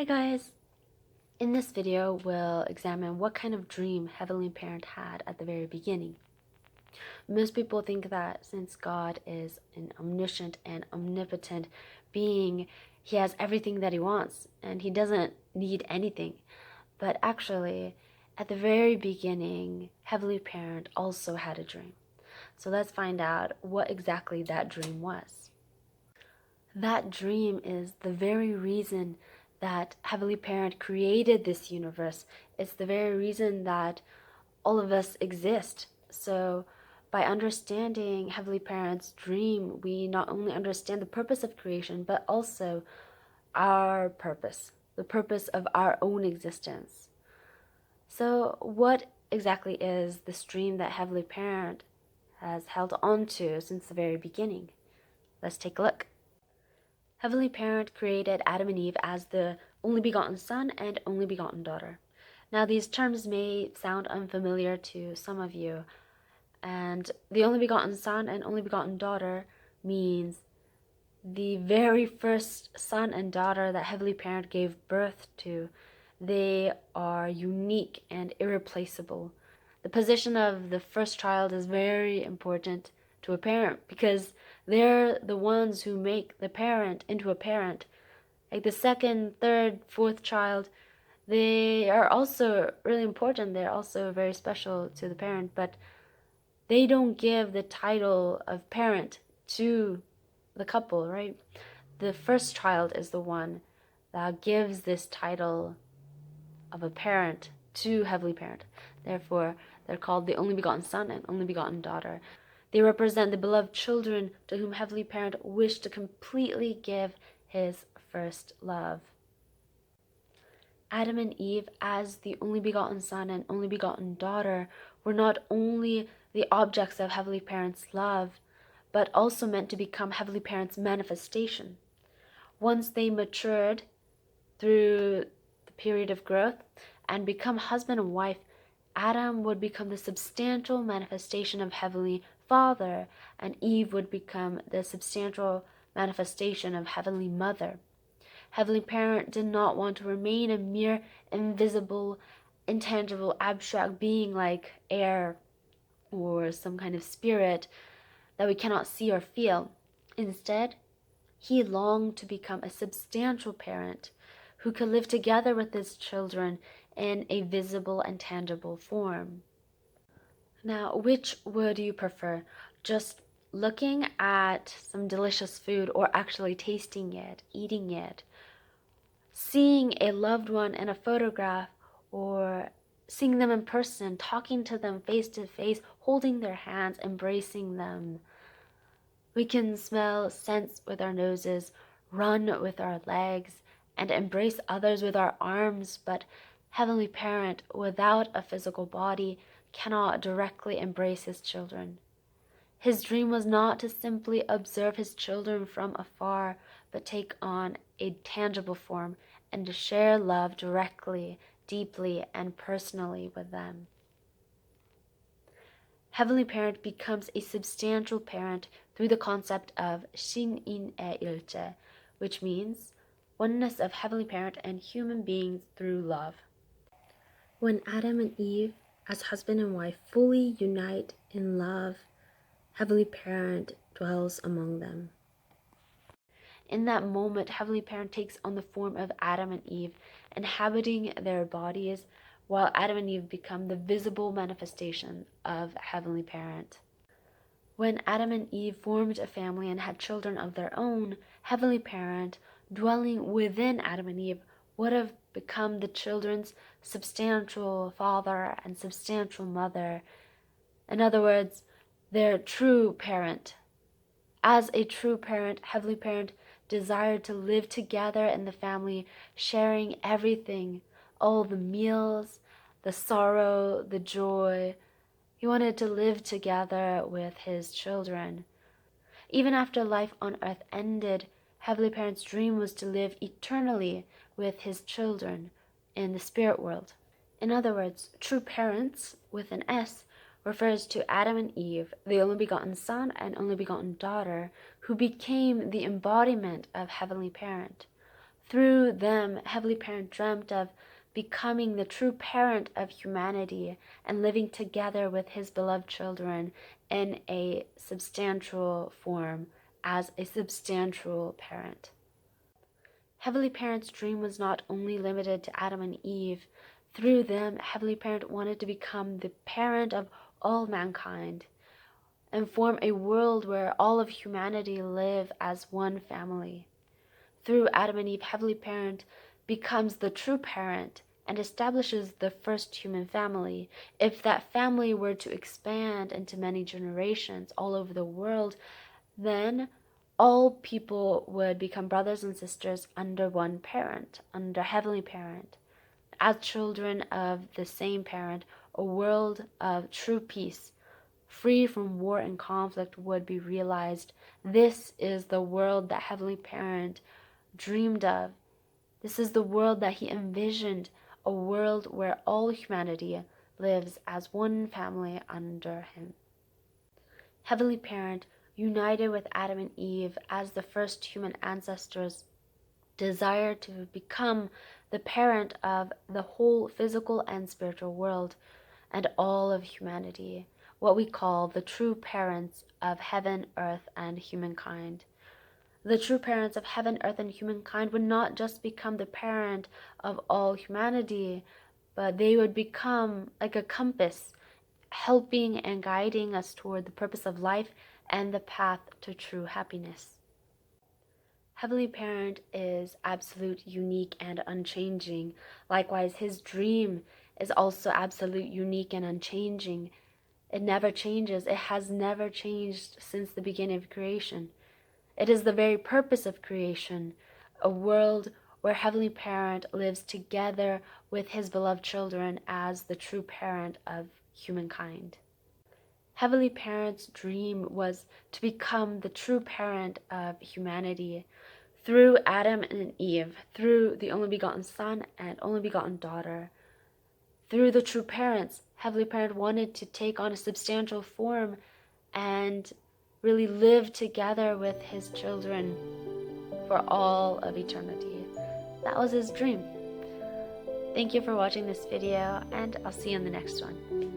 Hi guys! In this video, we'll examine what kind of dream Heavenly Parent had at the very beginning. Most people think that since God is an omniscient and omnipotent being, he has everything that he wants and he doesn't need anything. But actually, at the very beginning, Heavenly Parent also had a dream. So let's find out what exactly that dream was. That dream is the very reason that Heavenly Parent created this universe. It's the very reason that all of us exist. So by understanding Heavenly Parent's dream, we not only understand the purpose of creation, but also our purpose, the purpose of our own existence. So what exactly is this dream that Heavenly Parent has held on to since the very beginning? Let's take a look. Heavenly Parent created Adam and Eve as the only begotten son and only begotten daughter. Now, these terms may sound unfamiliar to some of you, and the only begotten son and only begotten daughter means the very first son and daughter that Heavenly Parent gave birth to. They are unique and irreplaceable. The position of the first child is very important to a parent because they're the ones who make the parent into a parent. Like the second, third, fourth child, they are also really important. They're also very special to the parent, but they don't give the title of parent to the couple, right? The first child is the one that gives this title of a parent to Heavenly Parent. Therefore, they're called the only begotten son and only begotten daughter. They represent the beloved children to whom Heavenly Parent wished to completely give his first love. Adam and Eve, as the only begotten son and only begotten daughter, were not only the objects of Heavenly Parent's love, but also meant to become Heavenly Parent's manifestation. Once they matured through the period of growth and become husband and wife, Adam would become the substantial manifestation of Heavenly Father, and Eve would become the substantial manifestation of Heavenly Mother. Heavenly Parent did not want to remain a mere invisible, intangible, abstract being like air or some kind of spirit that we cannot see or feel. Instead, he longed to become a substantial parent who could live together with his children in a visible and tangible form. Now, which would you prefer? Just looking at some delicious food or actually tasting it, eating it? Seeing a loved one in a photograph or seeing them in person, talking to them face to face, holding their hands, embracing them? We can smell, sense with our noses, run with our legs, and embrace others with our arms, but Heavenly Parent, without a physical body, cannot directly embrace his children. His dream was not to simply observe his children from afar, but take on a tangible form and to share love directly, deeply, and personally with them. Heavenly Parent becomes a substantial parent through the concept of 신인의 which means oneness of Heavenly Parent and human beings through love. When Adam and Eve, as husband and wife, fully unite in love, Heavenly Parent dwells among them. In that moment, Heavenly Parent takes on the form of Adam and Eve, inhabiting their bodies, while Adam and Eve become the visible manifestation of Heavenly Parent. When Adam and Eve formed a family and had children of their own, Heavenly Parent, dwelling within Adam and Eve, would have become the children's substantial father and substantial mother. In other words, their true parent. As a true parent, Heavenly Parent desired to live together in the family, sharing everything, all the meals, the sorrow, the joy. He wanted to live together with his children. Even after life on earth ended, Heavenly Parent's dream was to live eternally with his children in the spirit world. In other words, true parents, with an S, refers to Adam and Eve, the only begotten son and only begotten daughter, who became the embodiment of Heavenly Parent. Through them, Heavenly Parent dreamt of becoming the true parent of humanity and living together with his beloved children in a substantial form as a substantial parent. Heavenly Parent's dream was not only limited to Adam and Eve. Through them, Heavenly Parent wanted to become the parent of all mankind and form a world where all of humanity live as one family. Through Adam and Eve, Heavenly Parent becomes the true parent and establishes the first human family. If that family were to expand into many generations all over the world, then all people would become brothers and sisters under one parent, under Heavenly Parent. As children of the same parent, a world of true peace, free from war and conflict, would be realized. This is the world that Heavenly Parent dreamed of. This is the world that he envisioned, a world where all humanity lives as one family under him. Heavenly Parent, united with Adam and Eve as the first human ancestors, desire to become the parent of the whole physical and spiritual world and all of humanity, what we call the true parents of heaven, earth, and humankind. The true parents of heaven, earth, and humankind would not just become the parent of all humanity, but they would become like a compass, helping and guiding us toward the purpose of life and the path to true happiness. Heavenly Parent is absolute, unique, and unchanging. Likewise, his dream is also absolute, unique, and unchanging. It never changes. It has never changed since the beginning of creation. It is the very purpose of creation, a world where Heavenly Parent lives together with his beloved children as the true parent of humankind. Heavenly Parent's dream was to become the true parent of humanity through Adam and Eve, through the only begotten Son and only begotten daughter. Through the true parents, Heavenly Parent wanted to take on a substantial form and really live together with his children for all of eternity. That was his dream. Thank you for watching this video, and I'll see you in the next one.